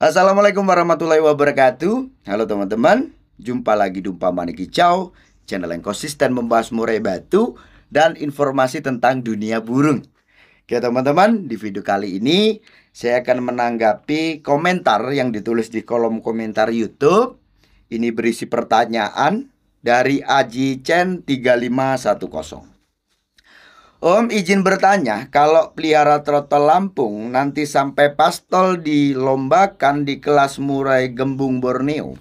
Assalamualaikum warahmatullahi wabarakatuh. Halo teman-teman, jumpa lagi di Umpama Kicau, channel yang konsisten membahas murai batu dan informasi tentang dunia burung. Oke teman-teman, di video kali ini saya akan menanggapi komentar yang ditulis di kolom komentar YouTube. Ini berisi pertanyaan dari Aji Chen 3510. Om izin bertanya, kalau pelihara trotol Lampung nanti sampai pastol dilombakan di kelas murai gembung Borneo,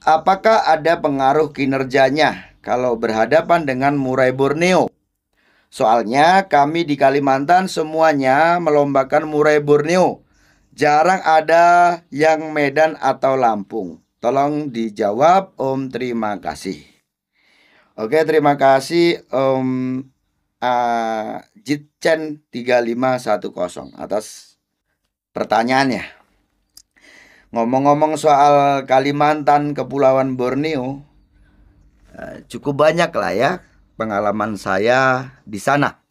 apakah ada pengaruh kinerjanya kalau berhadapan dengan murai Borneo? Soalnya kami di Kalimantan semuanya melombakan murai Borneo. Jarang ada yang Medan atau Lampung. Tolong dijawab Om, terima kasih. Oke, terima kasih Om Jitchen 3510 atas pertanyaannya. Ngomong-ngomong soal Kalimantan, Kepulauan Borneo, cukup banyak lah ya pengalaman saya di sana.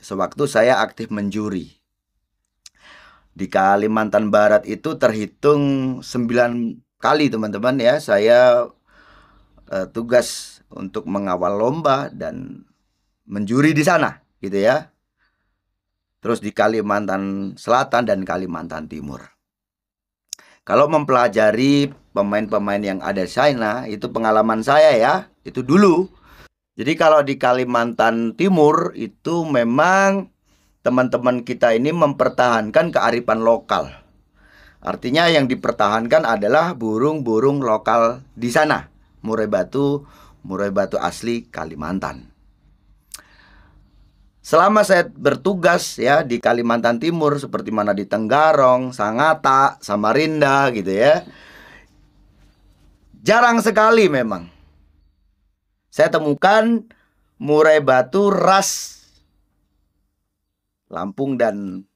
Sewaktu saya aktif menjuri di Kalimantan Barat itu terhitung 9 kali teman-teman ya, saya tugas untuk mengawal lomba dan menjuri di sana gitu ya. Terus di Kalimantan Selatan dan Kalimantan Timur. Kalau mempelajari pemain-pemain yang ada di sana, itu pengalaman saya ya, itu dulu. Jadi kalau di Kalimantan Timur itu memang teman-teman kita ini mempertahankan kearifan lokal. Artinya yang dipertahankan adalah burung-burung lokal di sana. Murai batu asli Kalimantan. Selama saya bertugas ya di Kalimantan Timur, seperti mana di Tenggarong, Sangatta, Samarinda gitu ya, jarang sekali memang saya temukan murai batu ras Lampung dan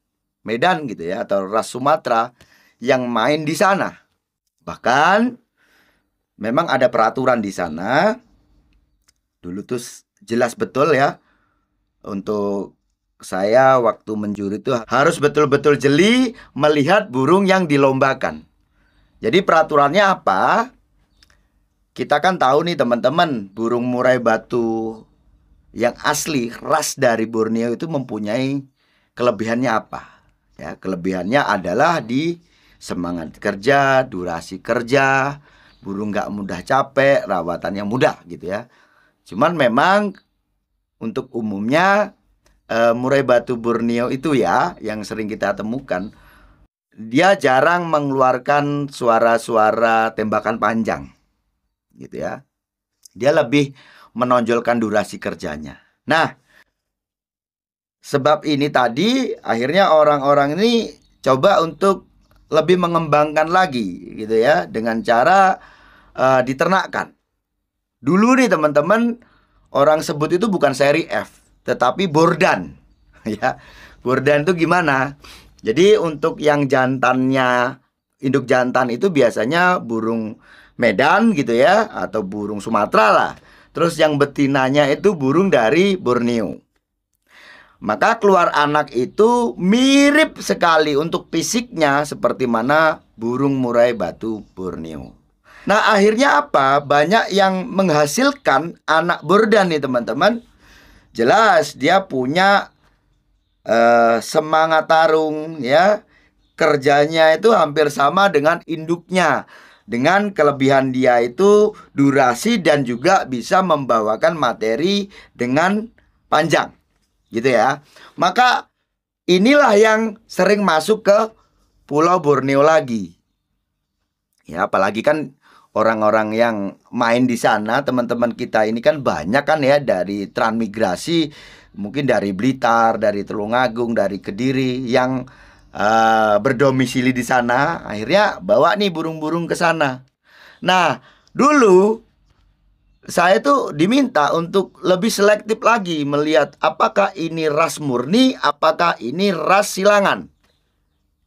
Medan gitu ya, atau ras Sumatera yang main di sana. Bahkan memang ada peraturan di sana. Dulu tuh jelas betul ya, untuk saya waktu menjuri itu harus betul-betul jeli melihat burung yang dilombakan. Jadi peraturannya apa? Kita kan tahu nih teman-teman, burung murai batu yang asli ras dari Borneo itu mempunyai kelebihannya apa? Ya, kelebihannya adalah di semangat kerja, durasi kerja, burung nggak mudah capek, rawatannya mudah gitu ya. Cuman memang untuk umumnya murai batu Borneo itu ya, yang sering kita temukan, dia jarang mengeluarkan suara-suara tembakan panjang gitu ya. Dia lebih menonjolkan durasi kerjanya. Nah, sebab ini tadi akhirnya orang-orang ini coba untuk lebih mengembangkan lagi gitu ya, dengan cara diternakkan. Dulu nih teman-teman, orang sebut itu bukan seri F, tetapi bordan. Ya, bordan itu gimana? Jadi untuk yang jantannya, induk jantan itu biasanya burung Medan gitu ya, atau burung Sumatera lah. Terus yang betinanya itu burung dari Borneo. Maka keluar anak itu mirip sekali untuk fisiknya seperti mana burung murai batu Borneo. Nah akhirnya apa? Banyak yang menghasilkan anak bordan nih teman-teman. Jelas dia punya semangat tarung ya. Kerjanya itu hampir sama dengan induknya. Dengan kelebihan dia itu durasi dan juga bisa membawakan materi dengan panjang. Gitu ya. Maka inilah yang sering masuk ke Pulau Borneo lagi. Ya, apalagi kan orang-orang yang main di sana, teman-teman kita ini kan banyak kan ya, dari transmigrasi, mungkin dari Blitar, dari Tulungagung, dari Kediri yang berdomisili di sana, akhirnya bawa nih burung-burung ke sana. Nah, dulu saya tuh diminta untuk lebih selektif lagi melihat apakah ini ras murni, apakah ini ras silangan.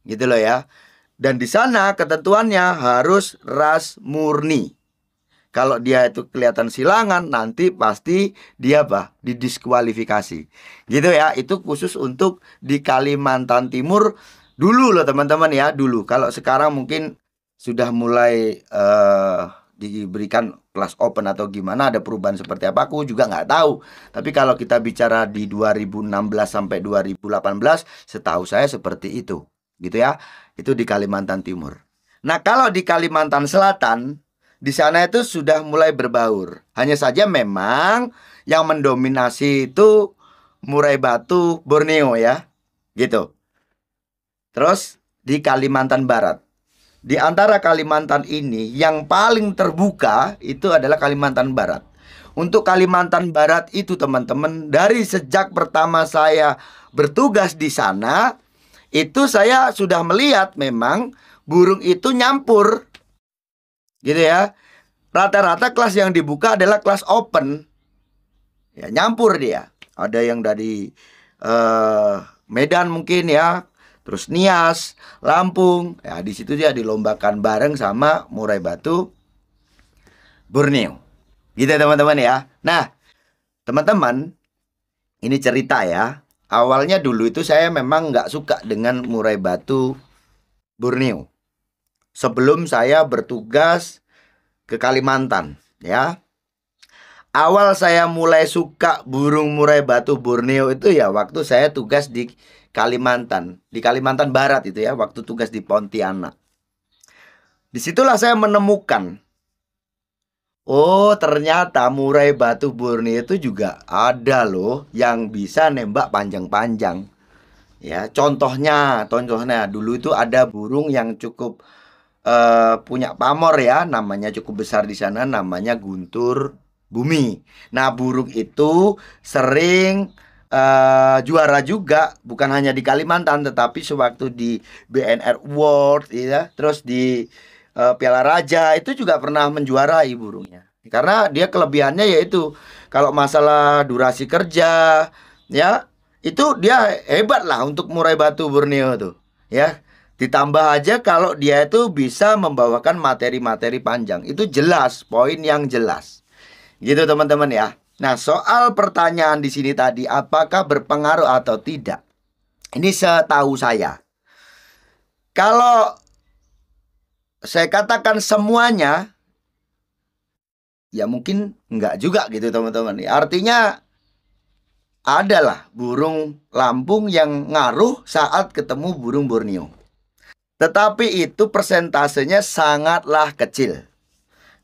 Gitu loh ya. Dan di sana ketentuannya harus ras murni. Kalau dia itu kelihatan silangan, nanti pasti dia apa? Didiskualifikasi. Gitu ya. Itu khusus untuk di Kalimantan Timur Dulu loh teman-teman ya, dulu. Kalau sekarang mungkin sudah mulai diberikan kelas open atau gimana, ada perubahan seperti apa, aku juga nggak tahu. Tapi kalau kita bicara di 2016 sampai 2018, setahu saya seperti itu. Gitu ya, itu di Kalimantan Timur. Nah, kalau di Kalimantan Selatan, di sana itu sudah mulai berbaur. Hanya saja memang yang mendominasi itu murai batu Borneo ya, gitu. Terus di Kalimantan Barat. Di antara Kalimantan ini yang paling terbuka itu adalah Kalimantan Barat. Untuk Kalimantan Barat itu teman-teman, dari sejak pertama saya bertugas di sana, itu saya sudah melihat memang burung itu nyampur. Gitu ya. Rata-rata kelas yang dibuka adalah kelas open. Ya, nyampur dia. Ada yang dari Medan mungkin ya, terus Nias, Lampung. Ya, di situ dia dilombakan bareng sama murai batu Borneo. Gitu teman-teman ya. Nah, teman-teman, ini cerita ya. Awalnya dulu itu saya memang nggak suka dengan murai batu Borneo. Sebelum saya bertugas ke Kalimantan ya. Awal saya mulai suka burung murai batu Borneo itu ya waktu saya tugas di Kalimantan, di Kalimantan Barat itu ya, waktu tugas di Pontianak. Disitulah saya menemukan, oh ternyata murai batu Borneo itu juga ada loh yang bisa nembak panjang-panjang. Ya, contohnya dulu itu ada burung yang cukup punya pamor ya, namanya cukup besar di sana, namanya guntur bumi. Nah, burung itu sering juara juga, bukan hanya di Kalimantan, tetapi sewaktu di BNR World, ya, terus di Piala Raja itu juga pernah menjuarai burungnya. Karena dia kelebihannya yaitu kalau masalah durasi kerja, ya, itu dia hebat lah untuk murai batu Borneo tuh, ya. Ditambah aja kalau dia itu bisa membawakan materi-materi panjang. Itu jelas, poin yang jelas. Gitu teman-teman ya. Nah, soal pertanyaan di sini tadi, apakah berpengaruh atau tidak? Ini setahu saya. Kalau saya katakan semuanya, ya mungkin enggak juga gitu teman-teman. Artinya adalah burung Lampung yang ngaruh saat ketemu burung Borneo. Tetapi itu persentasenya sangatlah kecil.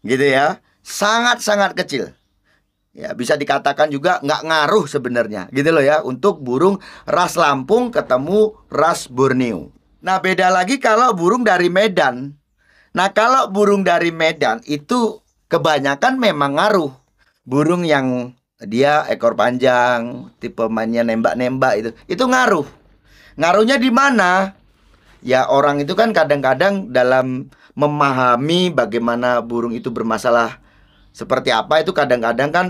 Gitu ya. Sangat-sangat kecil. Ya, bisa dikatakan juga nggak ngaruh sebenarnya. Gitu loh ya. Untuk burung ras Lampung ketemu ras Borneo. Nah, beda lagi kalau burung dari Medan. Nah, kalau burung dari Medan itu kebanyakan memang ngaruh. Burung yang dia ekor panjang, tipe mainnya nembak-nembak itu ngaruh. Ngaruhnya di mana? Ya, orang itu kan kadang-kadang dalam memahami bagaimana burung itu bermasalah seperti apa itu kadang-kadang kan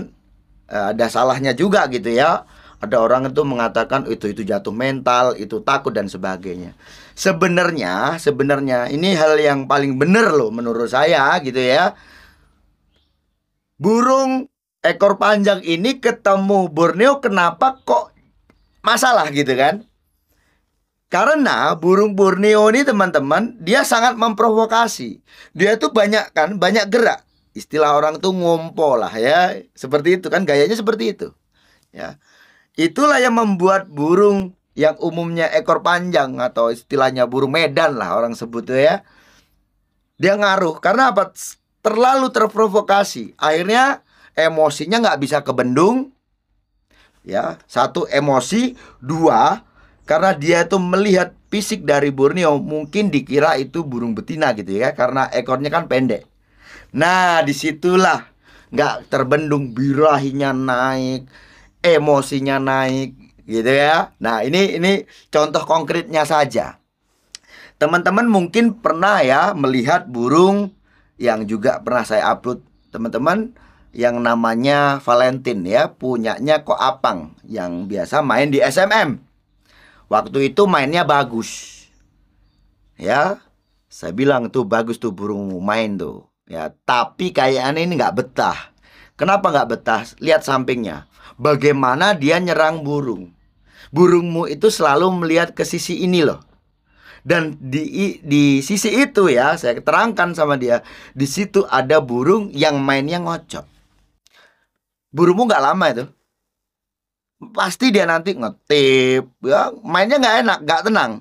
ada salahnya juga gitu ya. Ada orang itu mengatakan itu jatuh mental, itu takut dan sebagainya. Sebenarnya ini hal yang paling benar loh menurut saya gitu ya. Burung ekor panjang ini ketemu Borneo kenapa kok masalah gitu kan? Karena burung Borneo ini teman-teman, dia sangat memprovokasi. Dia tuh banyak gerak. Istilah orang tuh ngompo lah ya. Seperti itu kan, gayanya seperti itu. Ya. Itulah yang membuat burung yang umumnya ekor panjang atau istilahnya burung Medan lah orang sebut ya. Dia ngaruh karena apa? Terlalu terprovokasi. Akhirnya emosinya nggak bisa kebendung. Ya, satu emosi, dua karena dia itu melihat fisik dari Borneo, mungkin dikira itu burung betina gitu ya, karena ekornya kan pendek. Nah, disitulah nggak terbendung, birahinya naik, emosinya naik, gitu ya. Nah, ini contoh konkretnya saja. Teman-teman mungkin pernah ya melihat burung yang juga pernah saya upload, teman-teman, yang namanya Valentine ya, punyanya Ko Apang, yang biasa main di SMM. Waktu itu mainnya bagus. Ya, saya bilang tuh bagus tuh burung main tuh. Ya, tapi kayaknya ini nggak betah. Kenapa nggak betah? Lihat sampingnya. Bagaimana dia nyerang burung. Burungmu itu selalu melihat ke sisi ini loh. Dan di sisi itu ya, saya terangkan sama dia, di situ ada burung yang mainnya ngocok. Burungmu nggak lama itu, pasti dia nanti ngetip, ya, mainnya nggak enak, nggak tenang,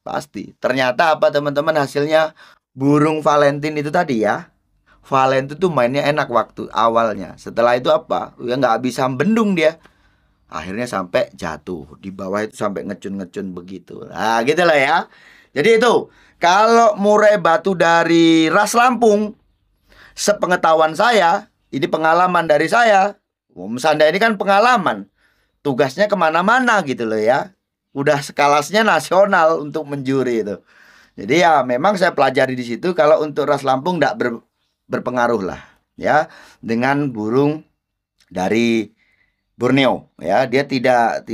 pasti. Ternyata apa teman-teman, hasilnya burung Valentine itu tadi ya. Valentine tuh mainnya enak waktu awalnya. Setelah itu apa? Ya nggak bisa bendung dia. Akhirnya sampai jatuh di bawah itu sampai ngecun-ngecun begitu. Nah, gitu lah ya. Jadi itu kalau murai batu dari ras Lampung, sepengetahuan saya, ini pengalaman dari saya. Om Sanda ini kan pengalaman, tugasnya kemana-mana gitu loh ya. Udah skalasinya nasional untuk menjuri itu. Jadi ya memang saya pelajari di situ kalau untuk ras Lampung tidak berpengaruh lah ya dengan burung dari Borneo ya, dia tidak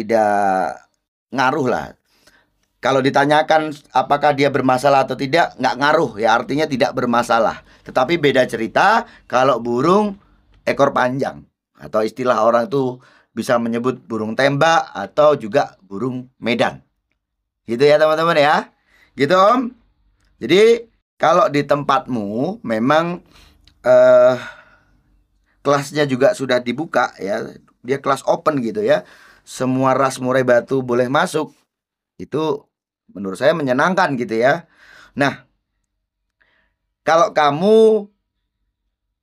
ngaruh lah. Kalau ditanyakan apakah dia bermasalah atau tidak, nggak ngaruh ya, artinya tidak bermasalah. Tetapi beda cerita kalau burung ekor panjang, atau istilah orang tuh bisa menyebut burung tembak atau juga burung Medan. Gitu ya teman-teman ya. Gitu Om. Jadi kalau di tempatmu memang kelasnya juga sudah dibuka ya, dia kelas open gitu ya, semua ras murai batu boleh masuk, itu menurut saya menyenangkan gitu ya. Nah, kalau kamu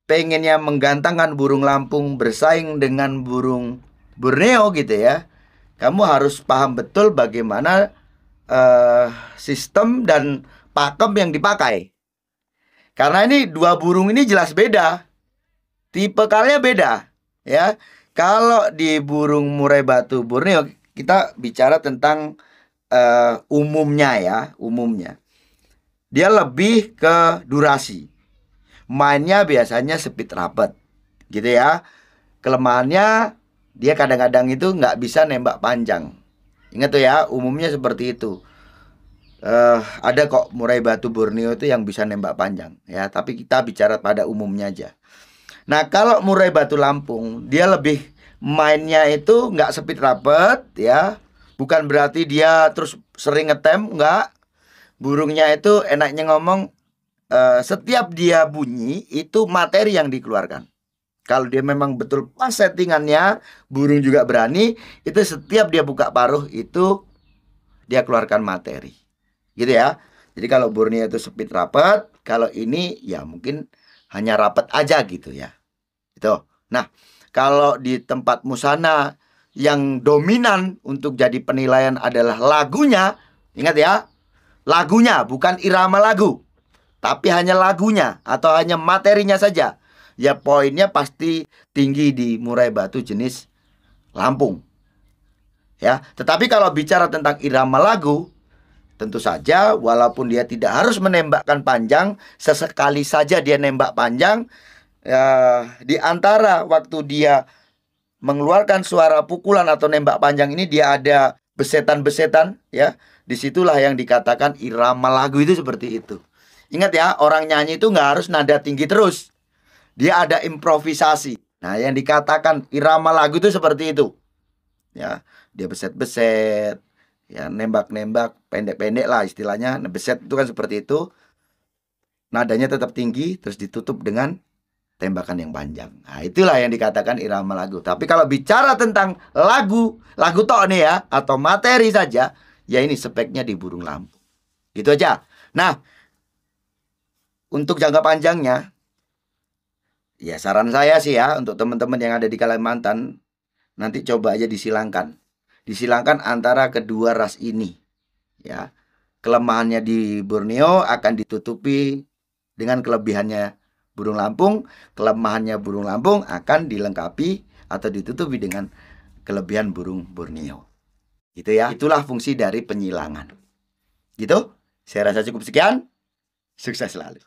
pengennya menggantangkan burung Lampung bersaing dengan burung Borneo gitu ya, kamu harus paham betul bagaimana sistem dan pakem yang dipakai. Karena ini dua burung ini jelas beda, tipe kalnya beda ya. Kalau di burung murai batu Borneo kita bicara tentang umumnya ya, umumnya dia lebih ke durasi. Mainnya biasanya speed rapid gitu ya. Kelemahannya dia kadang-kadang itu nggak bisa nembak panjang. Ingat tuh ya, umumnya seperti itu. Ada kok murai batu Borneo itu yang bisa nembak panjang ya, tapi kita bicara pada umumnya aja. Nah kalau murai batu Lampung dia lebih mainnya itu nggak speed rapid ya. Bukan berarti dia terus sering ngetem, enggak. Burungnya itu enaknya ngomong, setiap dia bunyi itu materi yang dikeluarkan. Kalau dia memang betul pas settingannya, burung juga berani, itu setiap dia buka paruh itu dia keluarkan materi. Gitu ya. Jadi kalau Borneo itu speed rapet, kalau ini ya mungkin hanya rapet aja gitu ya. Itu. Nah, kalau di tempat Musana yang dominan untuk jadi penilaian adalah lagunya, ingat ya, lagunya bukan irama lagu, tapi hanya lagunya atau hanya materinya saja. Ya poinnya pasti tinggi di murai batu jenis Lampung. Ya, tetapi kalau bicara tentang irama lagu, tentu saja walaupun dia tidak harus menembakkan panjang, sesekali saja dia nembak panjang, ya, di antara waktu dia mengeluarkan suara pukulan atau nembak panjang ini dia ada besetan-besetan ya. Disitulah yang dikatakan irama lagu itu seperti itu. Ingat ya, orang nyanyi itu nggak harus nada tinggi terus. Dia ada improvisasi. Nah, yang dikatakan irama lagu itu seperti itu. Ya, dia beset-beset, ya nembak-nembak pendek-pendek lah istilahnya. Nah, beset itu kan seperti itu. Nadanya tetap tinggi terus ditutup dengan tembakan yang panjang. Nah, itulah yang dikatakan irama lagu. Tapi kalau bicara tentang lagu tok nih ya, atau materi saja, ya ini speknya di burung Lampung. Gitu aja. Nah, untuk jangka panjangnya, ya saran saya sih ya, untuk teman-teman yang ada di Kalimantan, nanti coba aja disilangkan. Disilangkan antara kedua ras ini. Ya, kelemahannya di Borneo akan ditutupi dengan kelebihannya burung Lampung, kelemahannya burung Lampung akan dilengkapi atau ditutupi dengan kelebihan burung Borneo. Gitu ya. Itulah fungsi dari penyilangan. Gitu. Saya rasa cukup sekian. Sukses selalu.